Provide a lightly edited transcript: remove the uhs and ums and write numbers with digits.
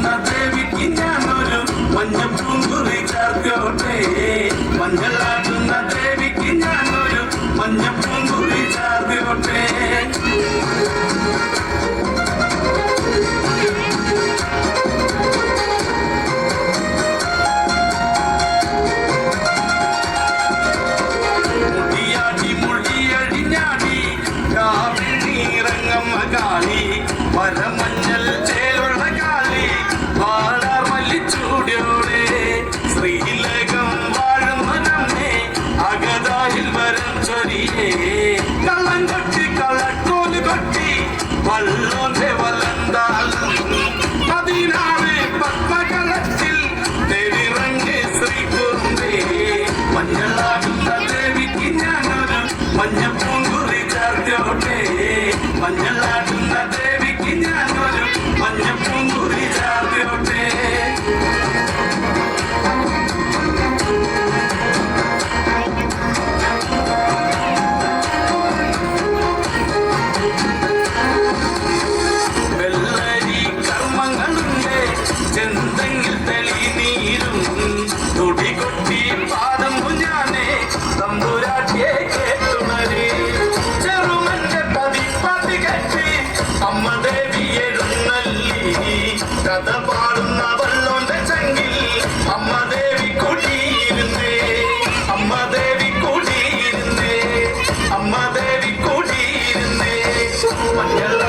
മഞ്ഞളാടുന്ന ദേവിക്ക് ഞാനൊരു മഞ്ഞപ്പൂങ്കുറി ചാർത്തിയോട്ടെ മഞ്ഞളാടുന്ന ദേവിക്ക് ഞാനൊരു മഞ്ഞപ്പൂങ്കുറി ചാർത്തിയോട്ടെ മഞ്ഞൾ ചേലുള്ള കാളി വാടാർ മല്ലിച്ചൂടിയോടെ ശ്രീലകം വാഴുന്ന നമ്മെ അകതായിൽ വരം ചൊരിയേ കള്ളം കൊട്ടി കളക്കോല് കൊട്ടി വള്ളോന്റെ വലന്താലും പതിനാറ് പത്മകളത്തിൽ തെരിറങ്ങി ശ്രീകുറുമ്പേ മഞ്ഞളാടുന്ന ദേവിക്ക് ഞാനൊരു മഞ്ഞപ്പൂങ്കുറി ചാർത്തിയോട്ടെ മഞ്ഞളാടുന്ന ദേവിക്ക് ഞാനൊരു മഞ്ഞപ്പൂങ്കുറി ചാർത്തിയോട്ടെ വെള്ളരി കർമ്മങ്ങളുണ്ട് ചെന്തെങ്കിൽ തെളിനീരും തുടികൊട്ടി പാദം കുഞ്ഞാനെ തമ്പുരാട്ടിയെ കേട്ടുണരേ ചെറുമന്റെ പതിപ്പതി കെട്ടി അമ്മ ദേവി എഴുന്നള്ളി കഥ പാടുന്ന വള്ളോന്റെ ചങ്കിൽ അമ്മ ദേവി കൂടിയിരുന്നേ അമ്മ ദേവി കൂടിയിരുന്നേ അമ്മ ദേവി കൂടിയിരുന്നേ മഞ്ഞൾ